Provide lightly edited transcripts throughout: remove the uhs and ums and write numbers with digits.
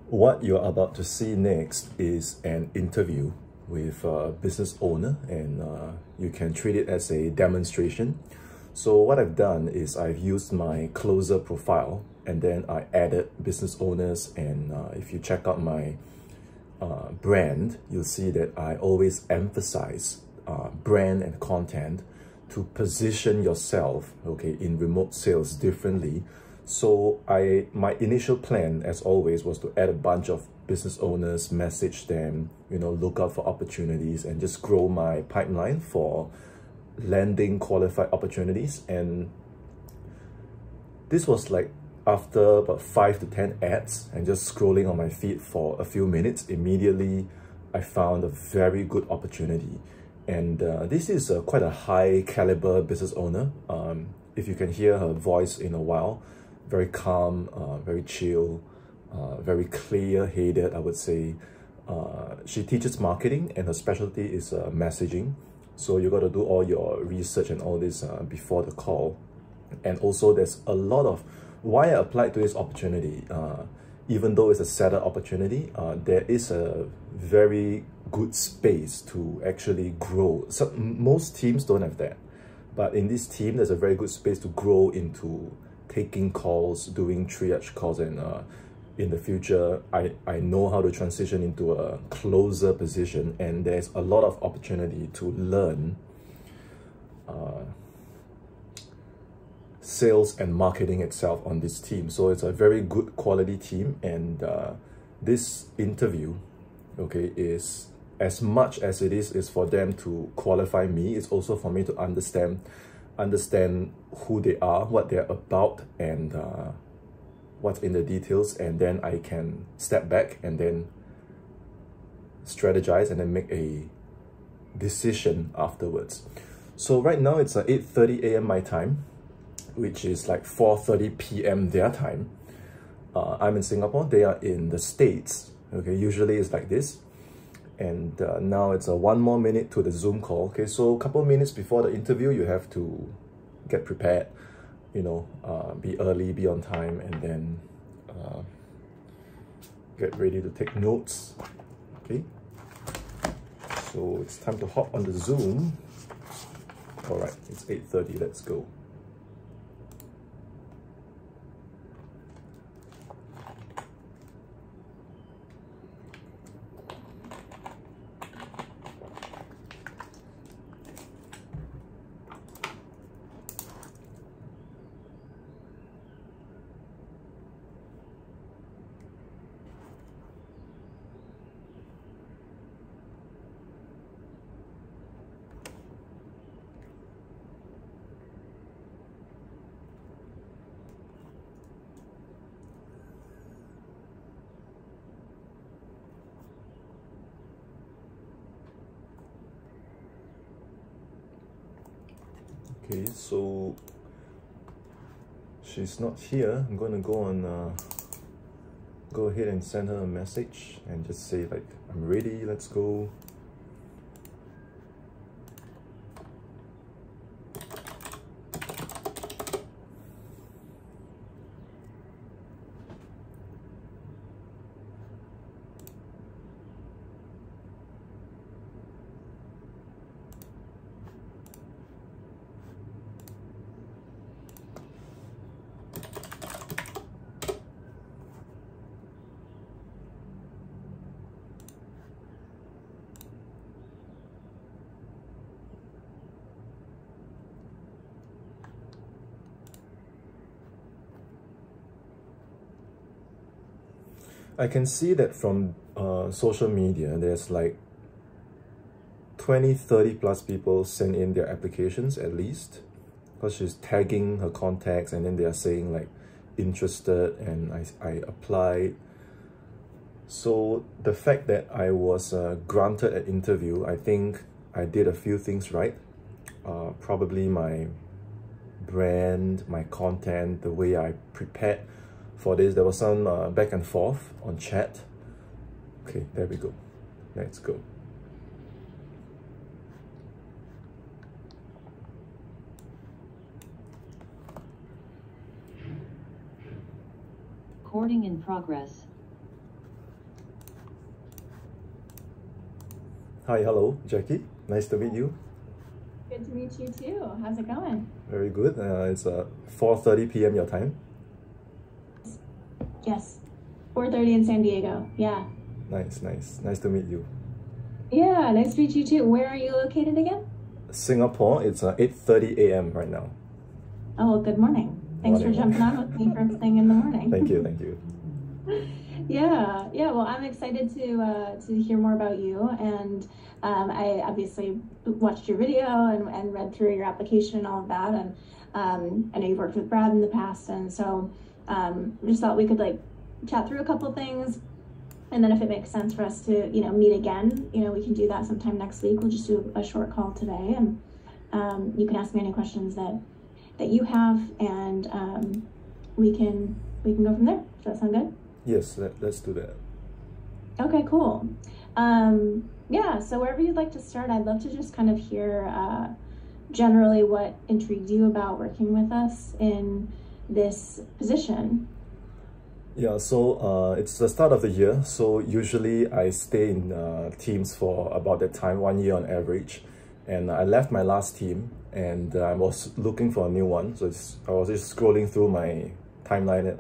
What you're about to see next is an interview with a business owner, and you can treat it as a demonstration. So what I've done is I've used my closer profile, and then I added business owners, and if you check out my brand, you'll see that I always emphasize brand and content to position yourself, okay, in remote sales differently. So my initial plan, as always, was to add a bunch of business owners, message them, look out for opportunities, and just grow my pipeline for landing qualified opportunities. And this was like after about 5 to 10 ads and just scrolling on my feed for a few minutes, immediately I found a very good opportunity. And this is quite a high caliber business owner. If you can hear her voice in a while, very calm, very chill, very clear-headed, I would say. She teaches marketing, and her specialty is messaging. So you got to do all your research and all this before the call. And also there's a lot of why I applied to this opportunity. Even though it's a setup opportunity, there is a very good space to actually grow. So most teams don't have that, but in this team, there's a very good space to grow into taking calls, doing triage calls, and in the future, I know how to transition into a closer position, and there's a lot of opportunity to learn sales and marketing itself on this team. So it's a very good quality team, and this interview, okay, is as much as it is for them to qualify me, it's also for me to understand who they are, what they're about, and what's in the details, and then I can step back and then strategize and then make a decision afterwards. So right now it's 8:30 a.m. my time, which is like 4:30 p.m. their time. I'm in Singapore, they are in the States. Okay, usually it's like this. And now it's 1 more minute to the Zoom call. Okay, so a couple minutes before the interview, you have to get prepared, be early, be on time, and then get ready to take notes. Okay, so it's time to hop on the Zoom. All right, it's 8:30, let's go. Okay, so she's not here. I'm gonna go ahead and send her a message and just say like, I'm ready, let's go. I can see that from social media, there's like 20-30 plus people send in their applications at least, because she's tagging her contacts and then they are saying like interested, and I applied. So the fact that I was granted an interview, I think I did a few things right. Probably my brand, my content, the way I prepared for this. There was some back and forth on chat. Okay, there we go. Let's go. Recording in progress. Hi, hello, Jackie. Nice to meet you. Good to meet you too. How's it going? Very good. It's 4:30 p.m. your time. Yes, 4:30 in San Diego. Yeah. Nice, nice. Nice to meet you. Yeah, nice to meet you too. Where are you located again? Singapore, it's 8:30 a.m. right now. Oh, well, good morning. Thanks for jumping on with me first thing in the morning. Thank you, thank you. Yeah. Well, I'm excited to hear more about you, and I obviously watched your video and read through your application and all of that, and I know you've worked with Brad in the past, and so just thought we could like chat through a couple things, and then if it makes sense for us to meet again, we can do that sometime next week. We'll just do a short call today, and you can ask me any questions that you have, and we can go from there. Does that sound good? Yes, let's do that. Okay, cool. Yeah, so wherever you'd like to start, I'd love to just kind of hear generally what intrigued you about working with us in this position. Yeah, so it's the start of the year, so usually I stay in teams for about that time, 1 year on average. And I left my last team and I was looking for a new one. So I was just scrolling through my timeline and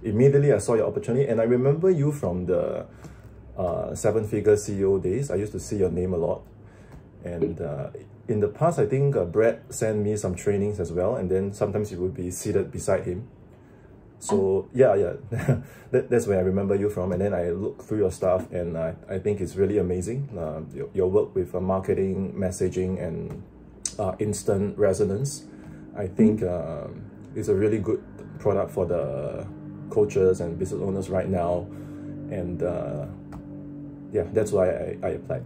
immediately I saw your opportunity. And I remember you from the seven-figure CEO days. I used to see your name a lot. And in the past, I think Brad sent me some trainings as well. And then sometimes you would be seated beside him. So yeah, that's where I remember you from. And then I looked through your stuff and I think it's really amazing. Your work with marketing, messaging, and instant resonance. I think it's a really good product for the coaches and business owners right now. And yeah, that's why I applied.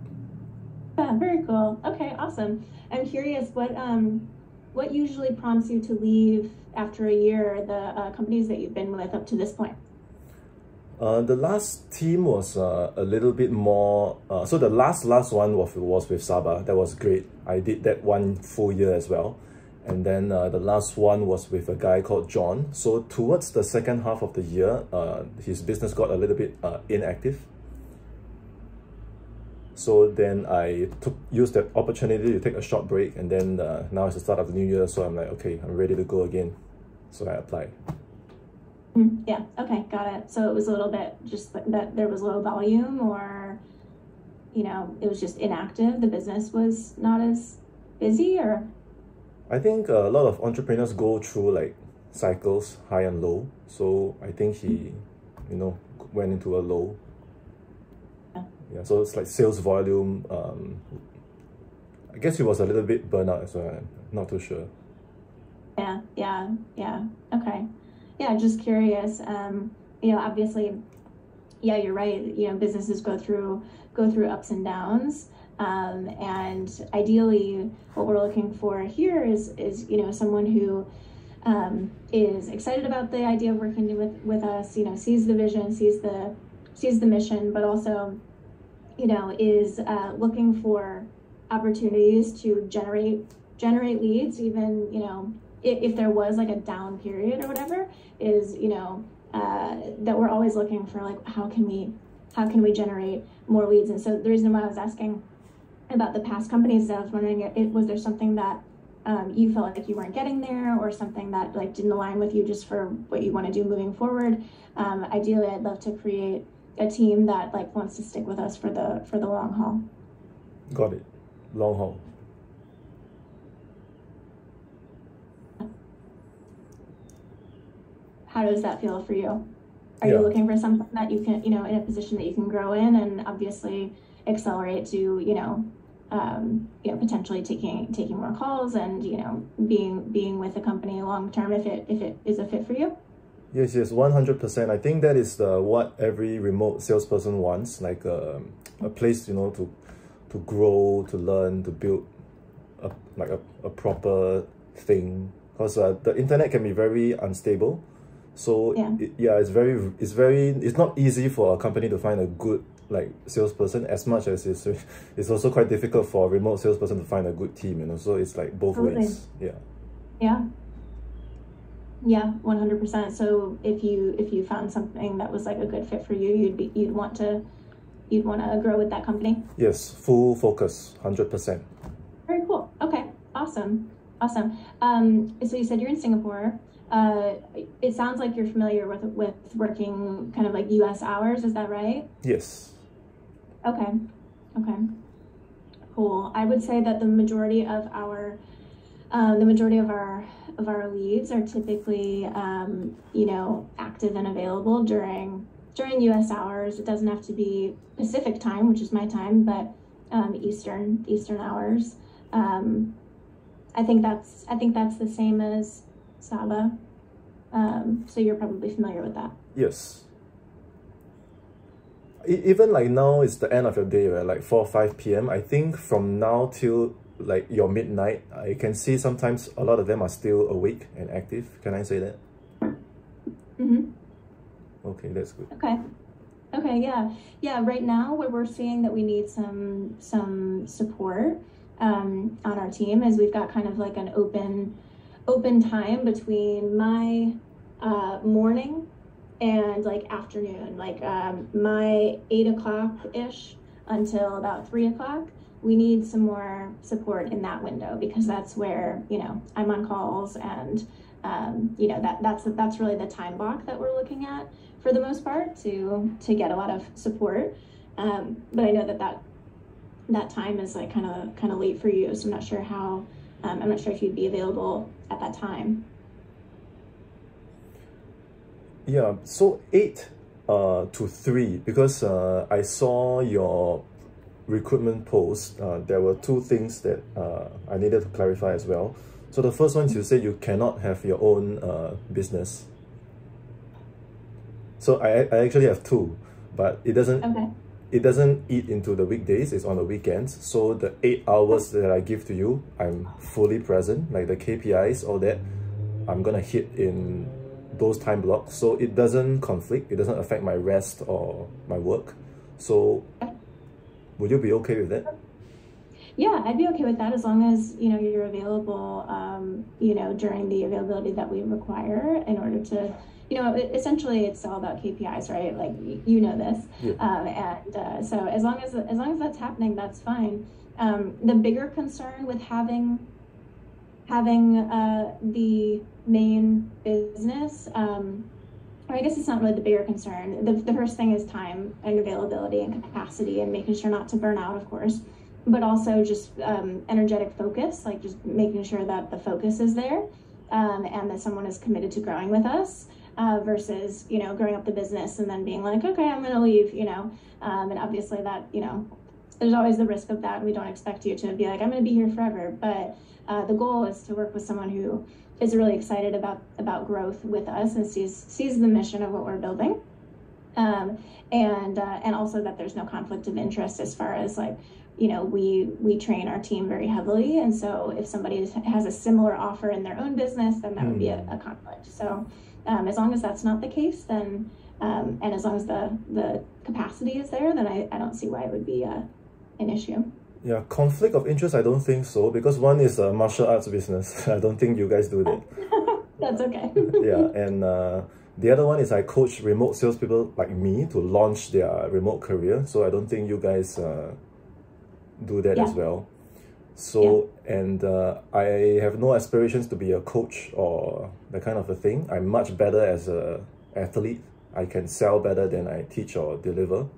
Yeah, very cool. Okay, awesome. I'm curious, what usually prompts you to leave after a year the companies that you've been with up to this point? The last team was a little bit more, so the last one was with Sabah. That was great. I did that 1 full year as well. And then the last one was with a guy called John. So towards the second half of the year, his business got a little bit inactive. So then I used that opportunity to take a short break, and then now it's the start of the new year, so I'm like, okay, I'm ready to go again. So I applied. Yeah, okay, got it. So it was a little bit just that there was low volume, or, it was just inactive, the business was not as busy, or? I think a lot of entrepreneurs go through like cycles, high and low. So I think he, went into a low. Yeah, so it's like sales volume. I guess he was a little bit burnt out as well. I'm not too sure. Yeah. Okay. Yeah, just curious. Obviously, yeah, you're right. Businesses go through ups and downs. And ideally, what we're looking for here is someone who is excited about the idea of working with us. Sees the vision, sees the mission, but also is looking for opportunities to generate leads, even if there was like a down period or whatever, is that we're always looking for like how can we generate more leads. And so the reason why I was asking about the past companies, I was wondering, was there something that you felt like you weren't getting there, or something that like didn't align with you just for what you want to do moving forward? Ideally, I'd love to create a team that like wants to stick with us for the long haul. Got it. Long haul. How does that feel for you? Are you looking for something that you can, in a position that you can grow in and obviously accelerate to, potentially taking more calls and, being with the company long term if it is a fit for you? Yes, 100%. I think that is what every remote salesperson wants, like a place, to grow, to learn, to build a proper thing. Because the internet can be very unstable. So it's not easy for a company to find a good salesperson, as much as it's also quite difficult for a remote salesperson to find a good team, so it's like both ways. Yeah, 100%. So if you found something that was like a good fit for you, you'd want to you'd want to grow with that company? Yes, full focus, 100%. Very cool. Okay, awesome. Awesome. So you said you're in Singapore. It sounds like you're familiar with working kind of like US hours, is that right? Yes. Okay. Okay. Cool. I would say that the majority of our leads are typically you know, active and available during US hours. It doesn't have to be Pacific time, which is my time, but Eastern hours. I think that's the same as Saba. So you're probably familiar with that. Yes. Even like now, it's the end of your day, right? Like 4 or 5 p.m. I think from now till like your midnight, I can see sometimes a lot of them are still awake and active. Can I say that? Mm-hmm. Okay, that's good. Okay. Okay, yeah. Yeah, right now where we're seeing that we need some support on our team is we've got kind of like an open time between my morning and like afternoon, like my 8 o'clock-ish until about 3 o'clock. We need some more support in that window because that's where, you know, I'm on calls and you know, that's really the time block that we're looking at for the most part to get a lot of support. But I know that time is like kind of late for you, so I'm not sure how I'm not sure if you'd be available at that time. Yeah, so 8 to 3, because I saw your recruitment post. There were 2 things that I needed to clarify as well. So the first one is you said you cannot have your own business. So I actually have 2, but it doesn't eat into the weekdays, it's on the weekends. So the 8 hours that I give to you, I'm fully present, like the KPIs, all that, I'm gonna hit in those time blocks. So it doesn't conflict, it doesn't affect my rest or my work. So would you be okay with that? Yeah, I'd be okay with that as long as, you know, you're available, you know, during the availability that we require in order to, you know, essentially it's all about KPIs, right? Like, you know this. Yeah. So as long as that's happening, that's fine. The bigger concern with having the main business, or I guess it's not really the bigger concern. The first thing is time and availability and capacity and making sure not to burn out, of course, but also just energetic focus, like just making sure that the focus is there and that someone is committed to growing with us versus, you know, growing up the business and then being like, okay, I'm going to leave, you know, and obviously that, you know, there's always the risk of that. And we don't expect you to be like, I'm going to be here forever. But the goal is to work with someone who is really excited about growth with us and sees the mission of what we're building. And also that there's no conflict of interest as far as like, you know, we train our team very heavily. And so if somebody has a similar offer in their own business, then that would be a conflict. So as long as that's not the case, then, and as long as the capacity is there, then I don't see why it would be an issue. Yeah, conflict of interest, I don't think so, because one is a martial arts business. I don't think you guys do that. That's okay. Yeah, and the other one is I coach remote salespeople like me to launch their remote career. So I don't think you guys do that as well. So, and I have no aspirations to be a coach or that kind of a thing. I'm much better as an athlete. I can sell better than I teach or deliver.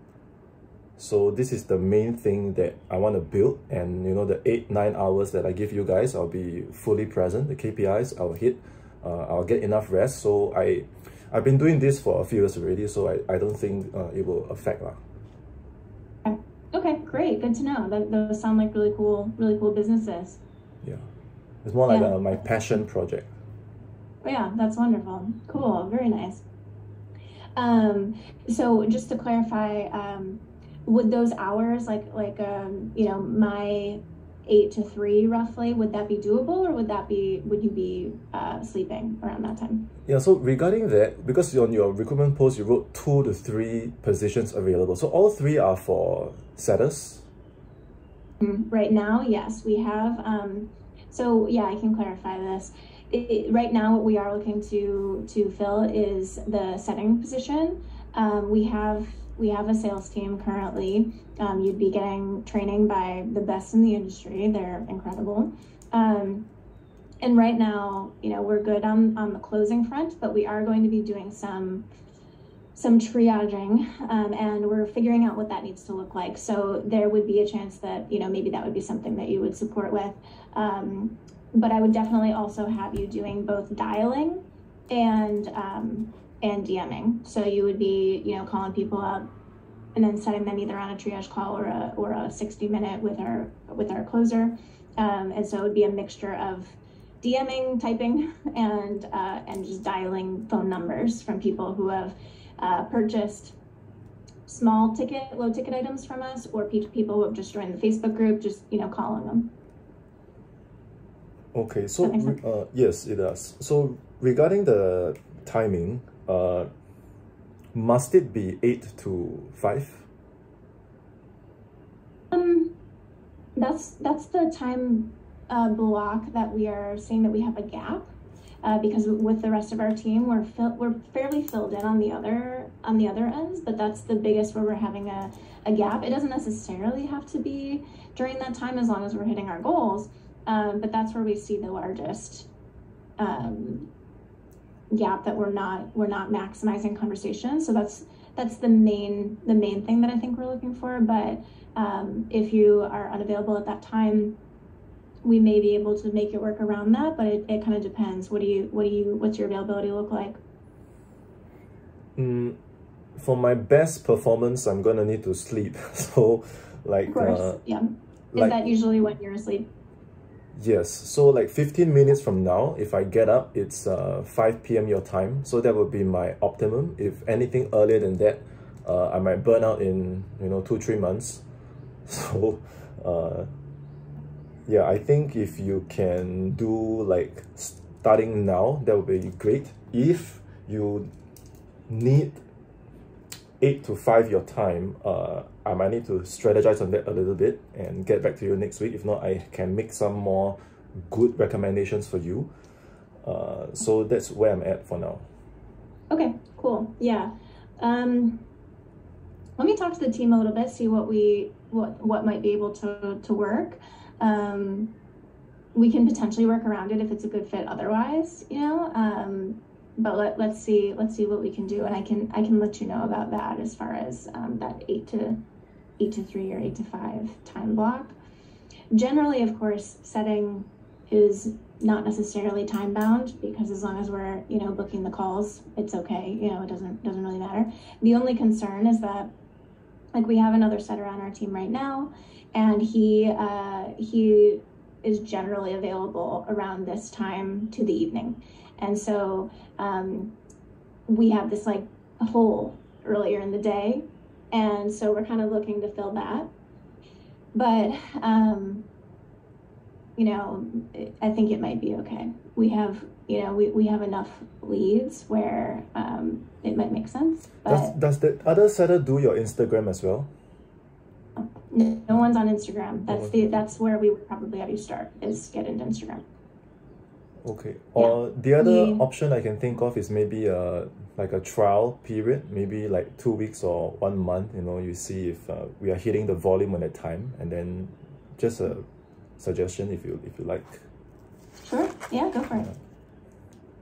So this is the main thing that I want to build, and you know, the 8-9 hours that I give you guys, I'll be fully present. The KPIs I'll hit, I'll get enough rest. So I've been doing this for a few years already, so I don't think it will affect lah. Okay, great, good to know. Those sound like really cool businesses. Yeah, it's more like my passion project. Oh, yeah, that's wonderful. Cool, very nice. So just to clarify, would those hours, like you know, my 8 to 3 roughly, would that be doable, or would you be sleeping around that time? Yeah, so regarding that, because on your recruitment post you wrote 2 to 3 positions available, so all 3 are for setters? Right now, yes, we have. So yeah, I can clarify this. Right now, what we are looking to fill is the setting position. We have have a sales team currently. You'd be getting training by the best in the industry. They're incredible. And right now, we're good on the closing front, but we are going to be doing some triaging, and we're figuring out what that needs to look like. So there would be a chance that, maybe that would be something that you would support with. But I would definitely also have you doing both dialing and DMing. So you would be, calling people up and then setting them either on a triage call or a 60-minute with our closer. And so it would be a mixture of DMing, typing, and just dialing phone numbers from people who have purchased low ticket items from us, or people who have just joined the Facebook group, just, calling them. Okay, so yes, it does. So regarding the timing, must it be 8 to 5? That's the time block that we are seeing that we have a gap, because with the rest of our team, we're fairly filled in on the other ends, but that's the biggest where we're having a gap. It doesn't necessarily have to be during that time as long as we're hitting our goals, but that's where we see the largest gap, that we're not maximizing conversation. So that's the main thing that I think we're looking for. But if you are unavailable at that time, we may be able to make it work around that, but it kind of depends. What's your availability look like? For my best performance, I'm gonna need to sleep. So like, of course, yeah. Is that usually when you're asleep? Yes, so like 15 minutes from now, if I get up, it's 5 p.m. your time. So that would be my optimum. If anything earlier than that, I might burn out in 2-3 months. So yeah, I think if you can do like starting now, that would be great. If you need 8 to 5 your time, I might need to strategize on that a little bit and get back to you next week. If not, I can make some more good recommendations for you. So that's where I'm at for now. Okay, cool. Yeah. Let me talk to the team a little bit, see what might be able to work. We can potentially work around it if it's a good fit otherwise, but let's see what we can do, and I can let you know about that as far as that 8 to 3 or 8 to 5 time block. Generally, of course, setting is not necessarily time bound, because as long as we're booking the calls, it's okay. It doesn't really matter. The only concern is that, like, we have another setter on our team right now, and he is generally available around this time to the evening. And so we have this like hole earlier in the day, and so we're kind of looking to fill that. But I think it might be okay. We have we have enough leads where it might make sense. But does the other setter do your Instagram as well? No one's on Instagram. That's where we would probably have you start, is get into Instagram. Okay. Or the other option I can think of is maybe like a trial period, maybe like 2 weeks or 1 month. You see if we are hitting the volume at a time, and then just a suggestion if you like. Sure. Yeah, go for it.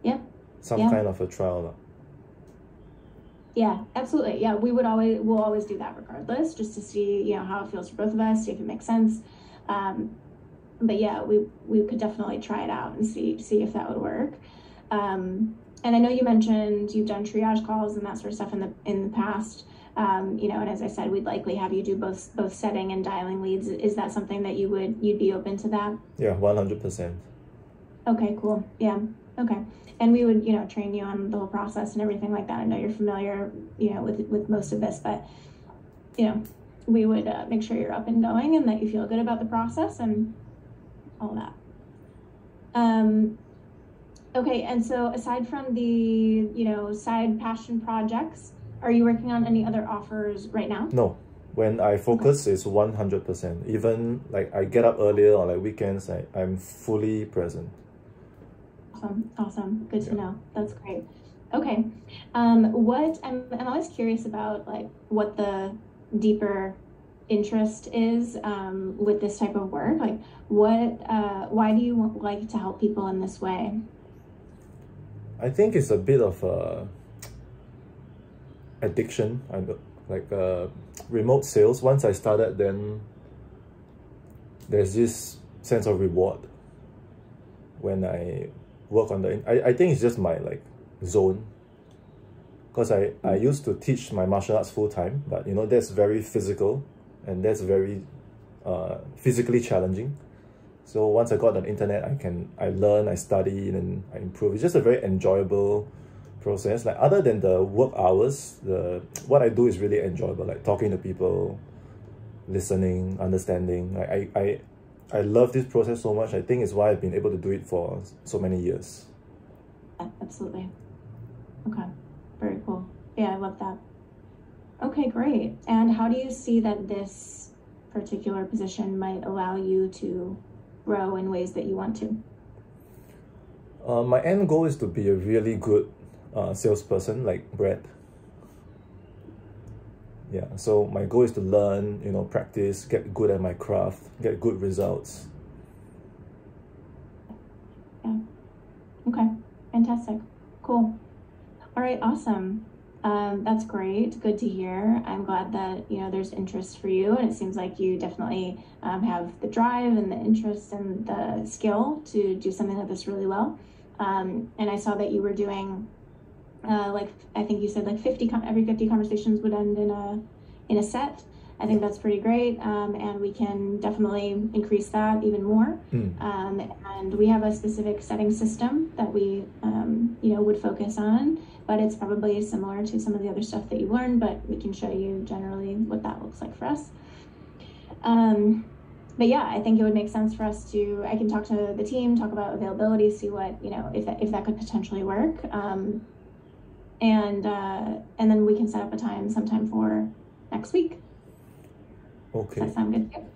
Yeah. Some kind of a trial. Yeah, absolutely. Yeah, we'll always do that regardless, just to see how it feels for both of us, see if it makes sense. But yeah, we could definitely try it out and see if that would work. And I know you mentioned you've done triage calls and that sort of stuff in the past. And as I said, we'd likely have you do both setting and dialing leads. Is that something that you'd be open to that? Yeah, 100%. Okay, cool. Yeah. Okay. And we would, train you on the whole process and everything like that. I know you're familiar, with most of this, but, we would make sure you're up and going and that you feel good about the process and all that. Okay. And so aside from the, side passion projects, are you working on any other offers right now? No. When I focus, it's 100%. Even like I get up earlier on like weekends, I'm fully present. Awesome. Good to know. That's great. Okay. I'm always curious about like what the deeper interest is with this type of work. Like why do you like to help people in this way? I think it's a bit of a addiction. Like remote sales. Once I started, then there's this sense of reward when I work on the. I think it's just my like zone. Because I used to teach my martial arts full time, but you know that's very physical, and that's very physically challenging. So once I got on the internet, I learn, I study, and I improve. It's just a very enjoyable process. Like other than the work hours, what I do is really enjoyable. Like talking to people, listening, understanding. I love this process so much. I think it's why I've been able to do it for so many years. Yeah, absolutely. Okay, very cool. Yeah, I love that. Okay, great. And how do you see that this particular position might allow you to grow in ways that you want to? My end goal is to be a really good salesperson like Brett. Yeah, so my goal is to learn, you know, practice, get good at my craft, get good results. Yeah. Okay, fantastic. Cool. All right, awesome. That's great. Good to hear. I'm glad that, you know, there's interest for you, and it seems like you definitely have the drive and the interest and the skill to do something like this really well. And I saw that you were doing like, I think you said like every 50 conversations would end in a set. I think that's pretty great, and we can definitely increase that even more. And we have a specific setting system that we, you know, would focus on, but it's probably similar to some of the other stuff that you learned, but we can show you generally what that looks like for us. But yeah, I think it would make sense for us to, I can talk to the team, talk about availability, see what, you know, if that could potentially work. And then we can set up a time sometime for next week. Okay. Does that sound good to you?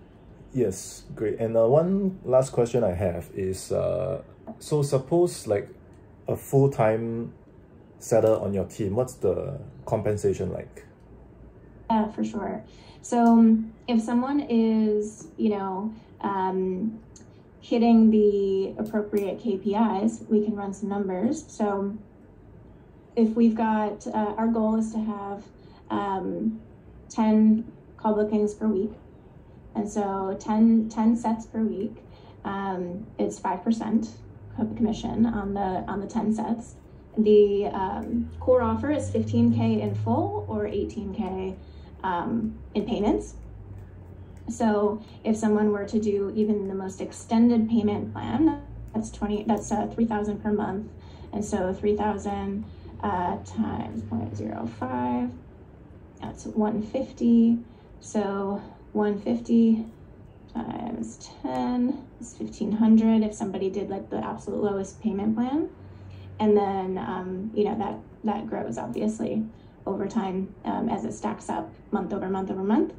Yes, great. And one last question I have is, so suppose like a full-time setter on your team, what's the compensation like? Yeah, for sure. So if someone is, you know, hitting the appropriate KPIs, we can run some numbers. So if we've got, our goal is to have 10 call bookings per week. And so 10 sets per week, it's 5% commission on the 10 sets. The core offer is $15K in full or $18K in payments. So if someone were to do even the most extended payment plan, that's $3,000 per month. And so 3,000 times 0.05, that's 150. So 150 times 10 is 1,500 if somebody did like the absolute lowest payment plan. And then, you know, that grows obviously over time as it stacks up month over month over month.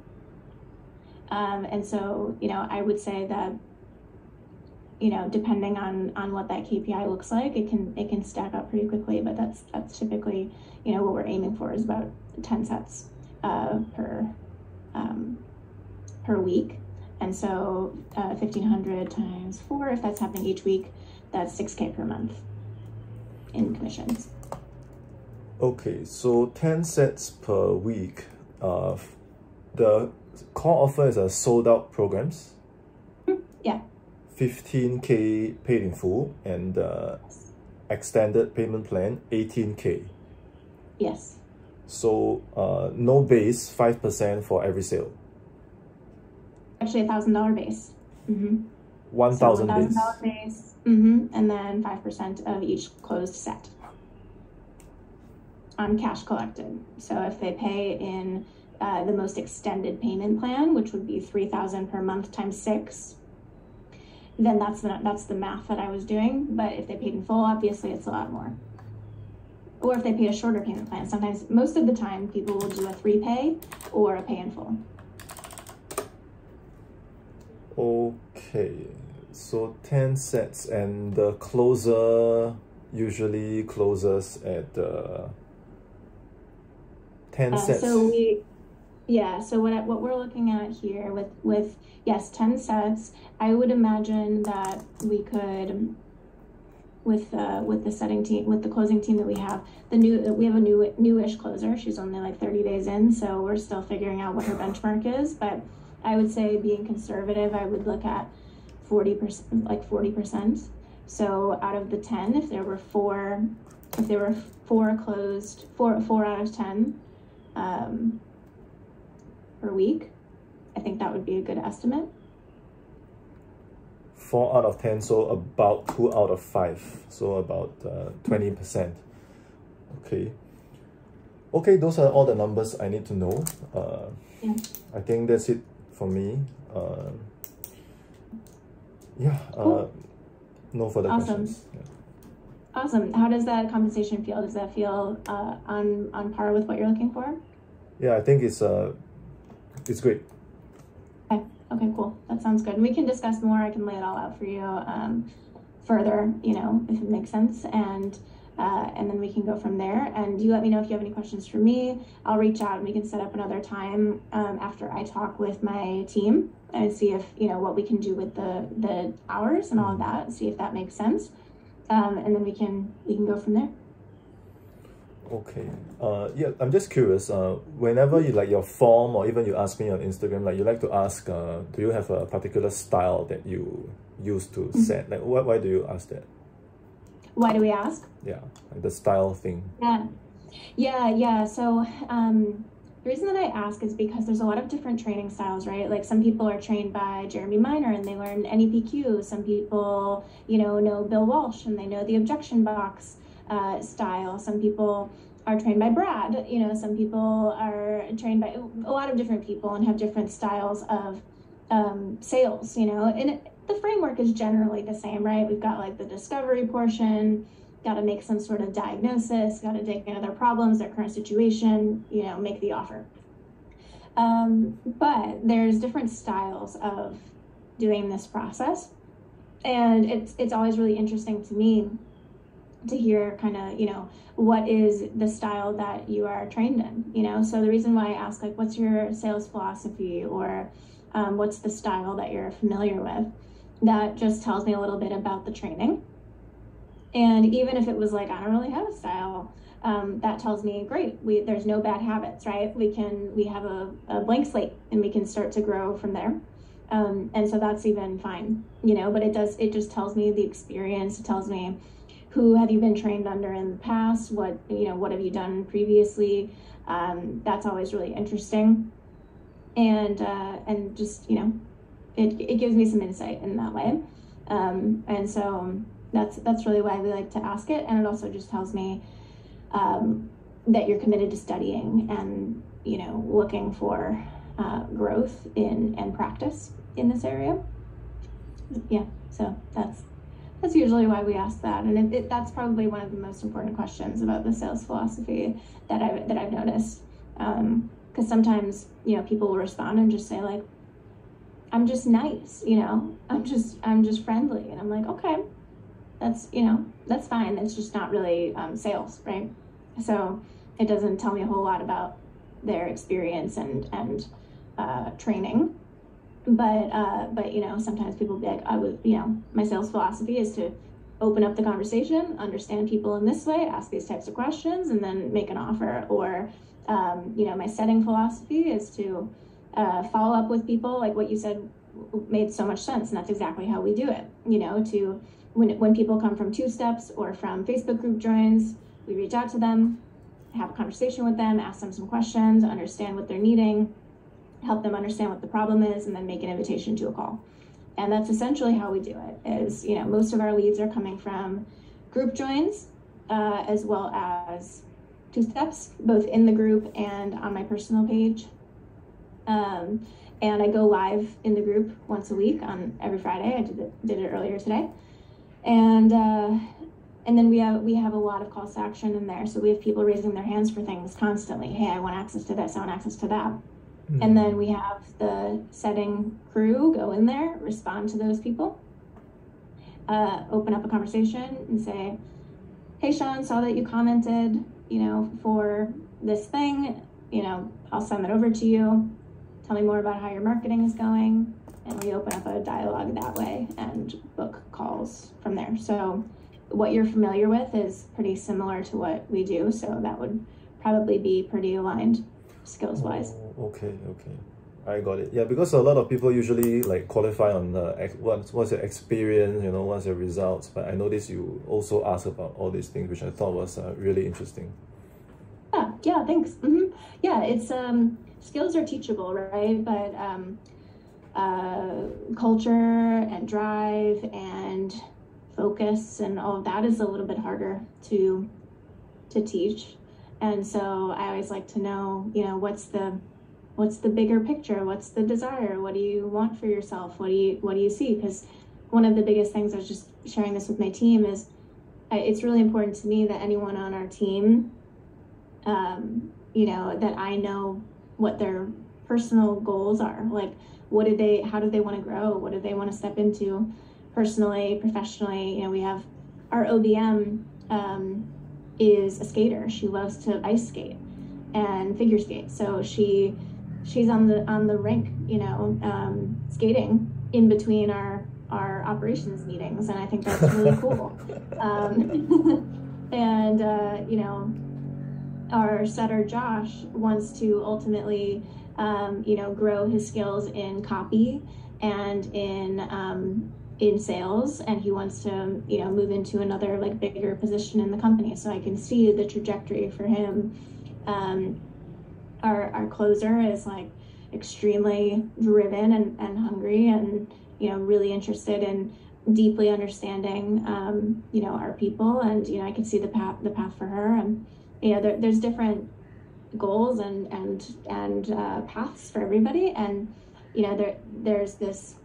And so, you know, I would say that, you know, depending on what that KPI looks like, it can stack up pretty quickly, but that's typically, you know, what we're aiming for is about 10 sets per week. And so 1,500 times 4, if that's happening each week, that's 6K per month in commissions. Okay, so 10 sets per week. The core offer is a sold out programs. Yeah. 15K paid in full, and the extended payment plan 18K. Yes. So no base, 5% for every sale. Actually, $1,000 base. 1,000 base. $1,000 base. And then 5% of each closed set on cash collected. So if they pay in the most extended payment plan, which would be $3,000 per month times 6, then that's the math that I was doing. But if they paid in full, obviously it's a lot more. Or if they paid a shorter payment plan, sometimes, most of the time, people will do a 3-pay or a pay in full. Okay, so 10 sets, and the closer usually closes at 10 sets. So what we're looking at here with yes, 10 sets, I would imagine that we could, with the setting team, with the closing team that we have, we have a newish closer. She's only like 30 days in, so we're still figuring out what her benchmark is. But I would say, being conservative, I would look at 40%, like 40%. So out of the 10, if there were four closed, four out of 10 per week, I think that would be a good estimate. 4 out of 10, so about 2 out of 5, so about 20%. Okay, those are all the numbers I need to know. Yeah. I think that's it for me. Cool. No further questions. Yeah. Awesome. How does that compensation feel? Does that feel on par with what you're looking for? Yeah, I think it's great. Okay, cool. That sounds good. And we can discuss more. I can lay it all out for you further, you know, if it makes sense. And then we can go from there. And you let me know if you have any questions for me. I'll reach out and we can set up another time after I talk with my team and see if, you know, what we can do with the hours and all of that, see if that makes sense. And then we can go from there. Okay. Yeah, I'm just curious. Whenever you like your form, or even you ask me on Instagram, like you like to ask, do you have a particular style that you use to set? Like, why do you ask that? Why do we ask? Yeah, like the style thing. Yeah. So the reason that I ask is because there's a lot of different training styles, right? Like, some people are trained by Jeremy Minor and they learn NEPQ. Some people, you know Bill Walsh and they know the objection box style. Some people are trained by Brad, you know, some people are trained by a lot of different people and have different styles of sales, you know, and the framework is generally the same, right? We've got like the discovery portion, got to make some sort of diagnosis, got to dig into their problems, their current situation, you know, make the offer. But there's different styles of doing this process. And it's always really interesting to me to hear kind of, you know, what is the style that you are trained in, you know? So the reason why I ask, like, what's your sales philosophy, or what's the style that you're familiar with, that just tells me a little bit about the training. And even if it was like, I don't really have a style, that tells me, great, there's no bad habits, right? We have a blank slate and we can start to grow from there. And so that's even fine, you know, but it just tells me the experience. It tells me, who have you been trained under in the past? What have you done previously? That's always really interesting. And just, you know, it gives me some insight in that way. And so that's really why we like to ask it. And it also just tells me that you're committed to studying and, you know, looking for growth and practice in this area. Yeah, so that's usually why we ask that, and that's probably one of the most important questions about the sales philosophy that I've noticed. Because sometimes, you know, people will respond and just say like, "I'm just nice," you know, I'm just friendly, and I'm like, okay, that's, you know, that's fine. It's just not really sales, right? So it doesn't tell me a whole lot about their experience and training. But you know, sometimes people will be like, you know, my sales philosophy is to open up the conversation, understand people in this way, ask these types of questions, and then make an offer. Or, you know, my setting philosophy is to follow up with people. Like what you said made so much sense, and that's exactly how we do it. You know, when people come from 2-steps or from Facebook group joins, we reach out to them, have a conversation with them, ask them some questions, understand what they're needing, help them understand what the problem is, and then make an invitation to a call. And that's essentially how we do it. Is, you know, most of our leads are coming from group joins, as well as 2-steps, both in the group and on my personal page. And I go live in the group once a week on every Friday. I did it earlier today. And then we have a lot of calls to action in there. So we have people raising their hands for things constantly. Hey, I want access to this. I want access to that. And then we have the setting crew go in there, respond to those people, open up a conversation and say, hey, Sean, saw that you commented, for this thing, I'll send it over to you. Tell me more about how your marketing is going. And we open up a dialogue that way and book calls from there. So what you're familiar with is pretty similar to what we do. So that would probably be pretty aligned skills wise. Oh, okay. I got it. Yeah, because a lot of people usually like qualify on the what's your experience, what's your results. But I noticed you also ask about all these things, which I thought was really interesting. Yeah, thanks. Yeah, it's skills are teachable, right? But culture and drive and focus and all of that is a little bit harder to teach. And so I always like to know, what's the bigger picture? What's the desire? What do you want for yourself? What do you see? Because one of the biggest things, I was just sharing this with my team, is it's really important to me that anyone on our team, that I know what their personal goals are. Like, how do they want to grow? What do they want to step into personally, professionally? We have our OBM is a skater. She loves to ice skate and figure skate. So she's on the rink, skating in between our operations meetings, and I think that's really cool. And our setter Josh wants to ultimately grow his skills in copy and in sales, and he wants to move into another like bigger position in the company. So I can see the trajectory for him. Our closer is like extremely driven and hungry, and really interested in deeply understanding our people, and I can see the path for her. And there's different goals and paths for everybody, and there's this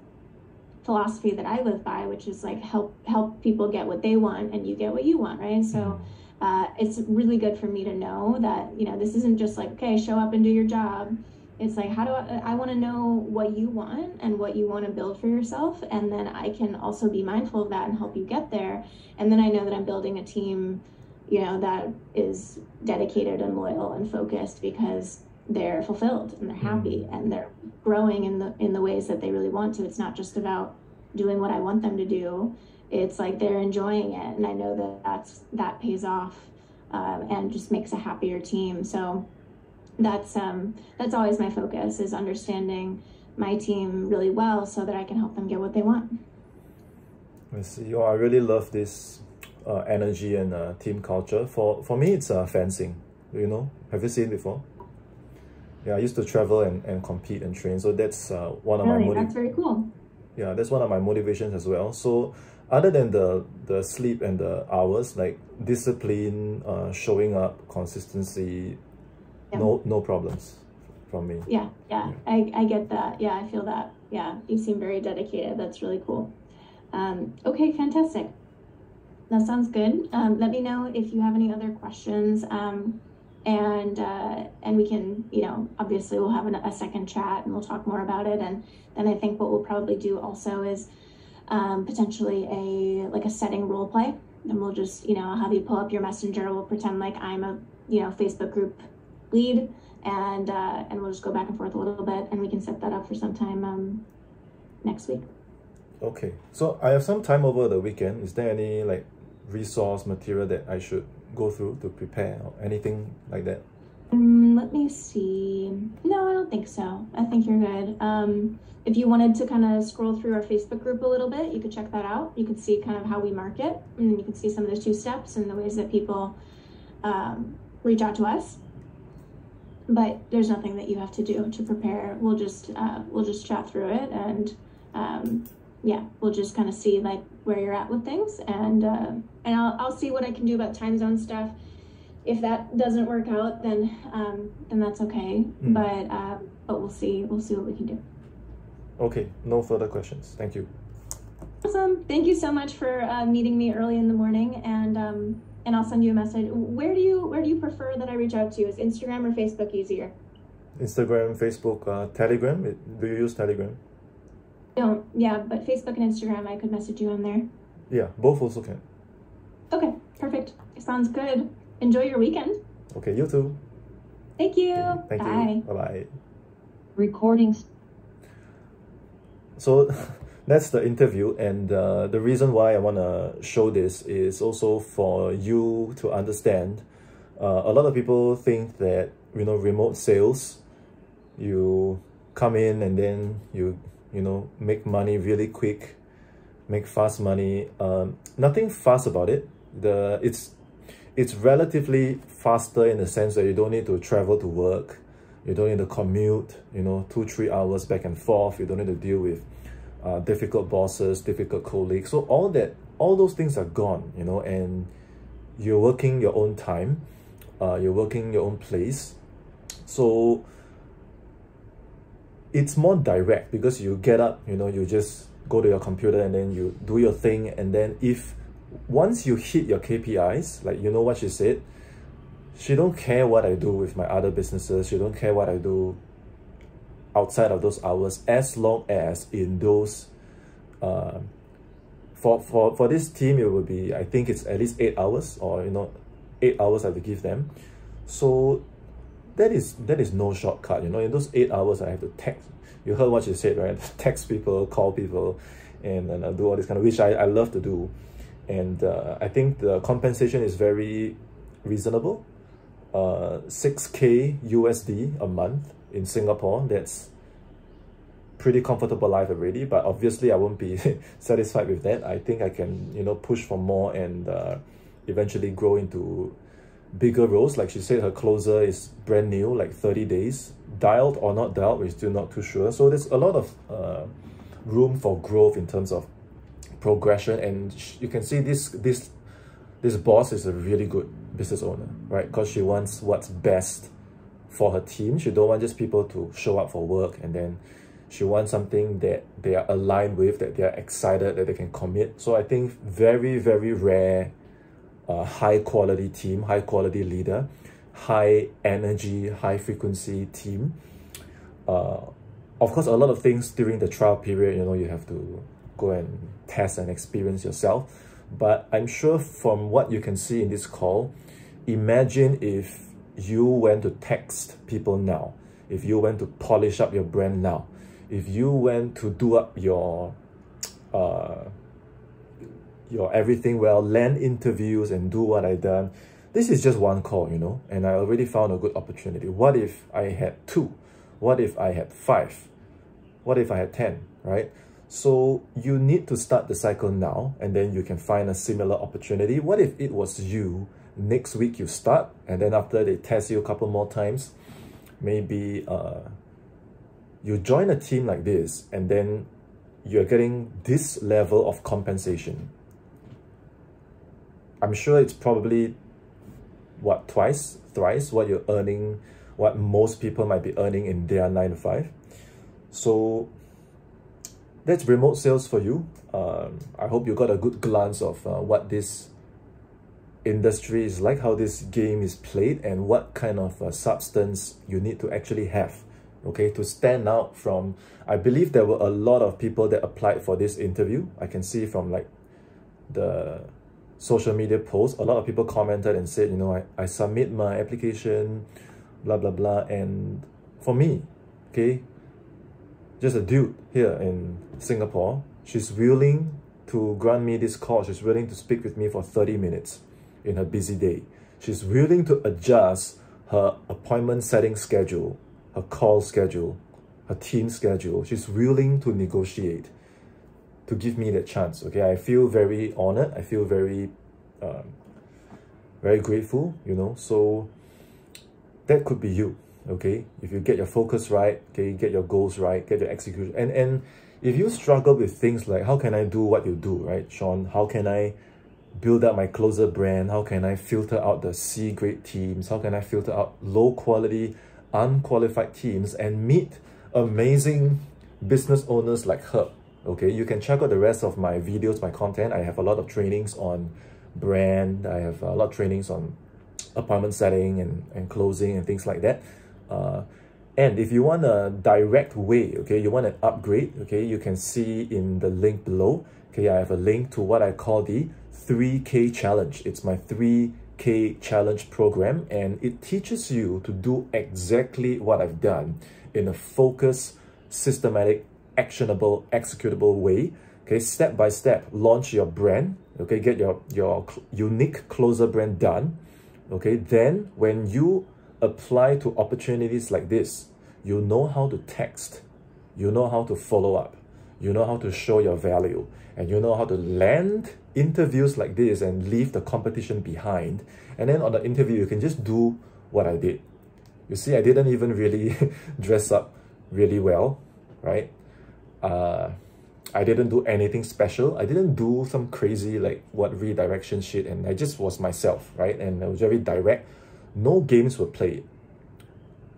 philosophy that I live by, which is like help people get what they want and you get what you want, right? So it's really good for me to know that this isn't just like, okay, show up and do your job. It's like, how do I want to know what you want and what you want to build for yourself, and then I can also be mindful of that and help you get there. And then I know that I'm building a team that is dedicated and loyal and focused because they're fulfilled and they're happy and they're growing in the ways that they really want to. It's not just about doing what I want them to do. It's like they're enjoying it, and I know that pays off and just makes a happier team. So that's always my focus, is understanding my team really well so that I can help them get what they want. I see. I really love this energy and team culture. For me, it's fencing. Have you seen it before? Yeah, I used to travel and compete and train, so that's one of my that's very cool. Yeah, that's one of my motivations as well. So other than the sleep and the hours, like discipline, showing up, consistency, no problems from me. Yeah. I get that. Yeah, I feel that. Yeah, you seem very dedicated. That's really cool. Okay, fantastic. That sounds good. Let me know if you have any other questions. And we can, obviously we'll have a second chat and we'll talk more about it. And then I think what we'll probably do also is potentially a setting role play. And we'll just, I'll have you pull up your messenger. We'll pretend like I'm a, Facebook group lead, and we'll just go back and forth a little bit, and we can set that up for sometime next week. Okay. So I have some time over the weekend. Is there any like resource material that I should go through to prepare or anything like that? Let me see. No, I don't think so. I think you're good. If you wanted to kind of scroll through our Facebook group a little bit, you could check that out. You could see kind of how we market, and you can see some of the 2 steps and the ways that people reach out to us. But there's nothing that you have to do to prepare. We'll just chat through it, and we'll just kind of see like where you're at with things, and I'll see what I can do about time zone stuff. If that doesn't work out, then that's okay. But we'll see what we can do. Okay, no further questions. Thank you. Awesome. Thank you so much for meeting me early in the morning, and I'll send you a message. Where do you prefer that I reach out to you? Is Instagram or Facebook easier? Instagram, Facebook, Telegram. Do you use Telegram? Don't. Yeah, but Facebook and Instagram, I could message you on there. Yeah, both also can. Okay, perfect. Sounds Sounds good. Enjoy your weekend. Okay, you too. Thank you. Thank Bye. you. Bye-bye. Recordings. So that's the interview, and the reason why I want to show this is also for you to understand. A lot of people think that, you know, remote sales, you come in and then you know, make money really quick, make fast money. Nothing fast about it. It's relatively faster in the sense that you don't need to travel to work. You don't need to commute, you know, 2-3 hours back and forth. You don't need to deal with difficult bosses, difficult colleagues. So all those things are gone, you know, and you're working your own time. You're working your own place. So it's more direct because you get up, you know, you just go to your computer and then you do your thing. And then once you hit your KPIs, like, you know what she said, she don't care what I do with my other businesses. She don't care what I do outside of those hours, as long as in those, for this team, it will be, I think it's at least 8 hours, or, you know, 8 hours I have to give them. So that is no shortcut, you know. In those 8 hours, I have to text. You heard what she said, right? Text people, call people, and do all this kind of, which I love to do. And I think the compensation is very reasonable. 6K USD a month in Singapore. That's pretty comfortable life already, but obviously I won't be satisfied with that. I think I can, you know, push for more and eventually grow into bigger roles. Like she said, her closer is brand new, like 30 days. Dialed or not dialed, we're still not too sure. So there's a lot of room for growth in terms of progression. And you can see this boss is a really good business owner, right? Because she wants what's best for her team. She don't want just people to show up for work, and then she wants something that they are aligned with, that they are excited, that they can commit. So I think very, very rare high quality team, high quality leader, high energy, high frequency team. Of course, a lot of things during the trial period, you know, you have to go and test and experience yourself. But I'm sure from what you can see in this call, imagine if you went to text people now, if you went to polish up your brand now, if you went to do up your everything well, land interviews and do what I done. This is just one call, you know, and I already found a good opportunity. What if I had 2? What if I had 5? What if I had 10, right? So you need to start the cycle now, and then you can find a similar opportunity. What if it was you, next week you start, and then after they test you a couple more times, maybe you join a team like this, and then you're getting this level of compensation. I'm sure it's probably, what, twice, thrice what you're earning, what most people might be earning in their 9 to 5. So that's remote sales for you. I hope you got a good glance of what this industry is like, how this game is played, and what kind of substance you need to actually have, okay, to stand out from. I believe there were a lot of people that applied for this interview. I can see from like the social media posts, a lot of people commented and said, you know, I submit my application, blah, blah, blah. And for me, okay, just a dude here in Singapore, she's willing to grant me this call. She's willing to speak with me for 30 minutes in her busy day. She's willing to adjust her appointment setting schedule, her call schedule, her team schedule. She's willing to negotiate to give me that chance. Okay, I feel very honored. I feel very, very grateful, you know. So that could be you. Okay, if you get your focus right, okay, get your goals right, get your execution. And if you struggle with things like, how can I do what you do, right, Sean? How can I build up my closer brand? How can I filter out the C-grade teams? How can I filter out low quality, unqualified teams and meet amazing business owners like her? Okay, you can check out the rest of my videos, my content. I have a lot of trainings on brand. I have a lot of trainings on appointment setting and closing and things like that. And if you want a direct way, okay, you want an upgrade, okay, you can see in the link below. Okay, I have a link to what I call the 3K challenge. It's my 3K 3K challenge program, and it teaches you to do exactly what I've done in a focused, systematic, actionable, executable way. Okay, step by step, launch your brand. Okay, get your unique closer brand done. Okay, then when you apply to opportunities like this, you know how to text, you know how to follow up, you know how to show your value, and you know how to land interviews like this and leave the competition behind. And then on the interview, you can just do what I did. You see, I didn't even really dress up really well, right? I didn't do anything special. I didn't do some crazy like what redirection shit, and I just was myself, right? And I was very direct. No games were played.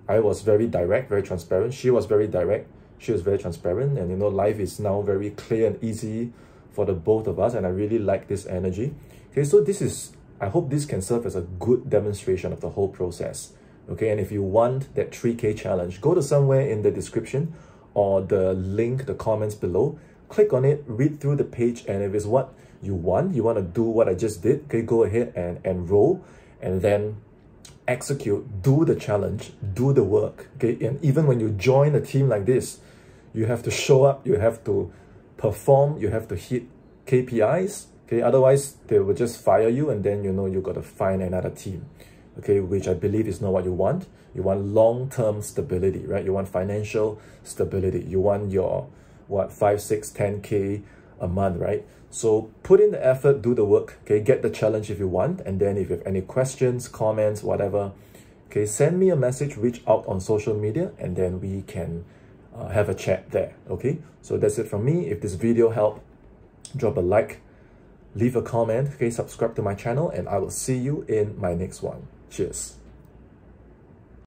I was very direct, very transparent. She was very direct. She was very transparent. And you know, life is now very clear and easy for the both of us. And I really like this energy. Okay, so this is, I hope this can serve as a good demonstration of the whole process. Okay, and if you want that 3K challenge, go to somewhere in the description or the link, the comments below. Click on it, read through the page, and if it's what you want to do what I just did, okay, go ahead and enroll, and then execute, do the challenge, do the work, okay? And even when you join a team like this, you have to show up, you have to perform, you have to hit KPIs, okay? Otherwise, they will just fire you, and then, you know, you got to find another team, okay? Which I believe is not what you want. You want long-term stability, right? You want financial stability. You want your, what, 5, 6, 10K a month, right? So put in the effort, do the work, okay? Get the challenge if you want. And then if you have any questions, comments, whatever, okay, send me a message, reach out on social media, and then we can have a chat there, okay? So that's it from me. If this video helped, drop a like, leave a comment, okay? Subscribe to my channel, and I will see you in my next one. Cheers.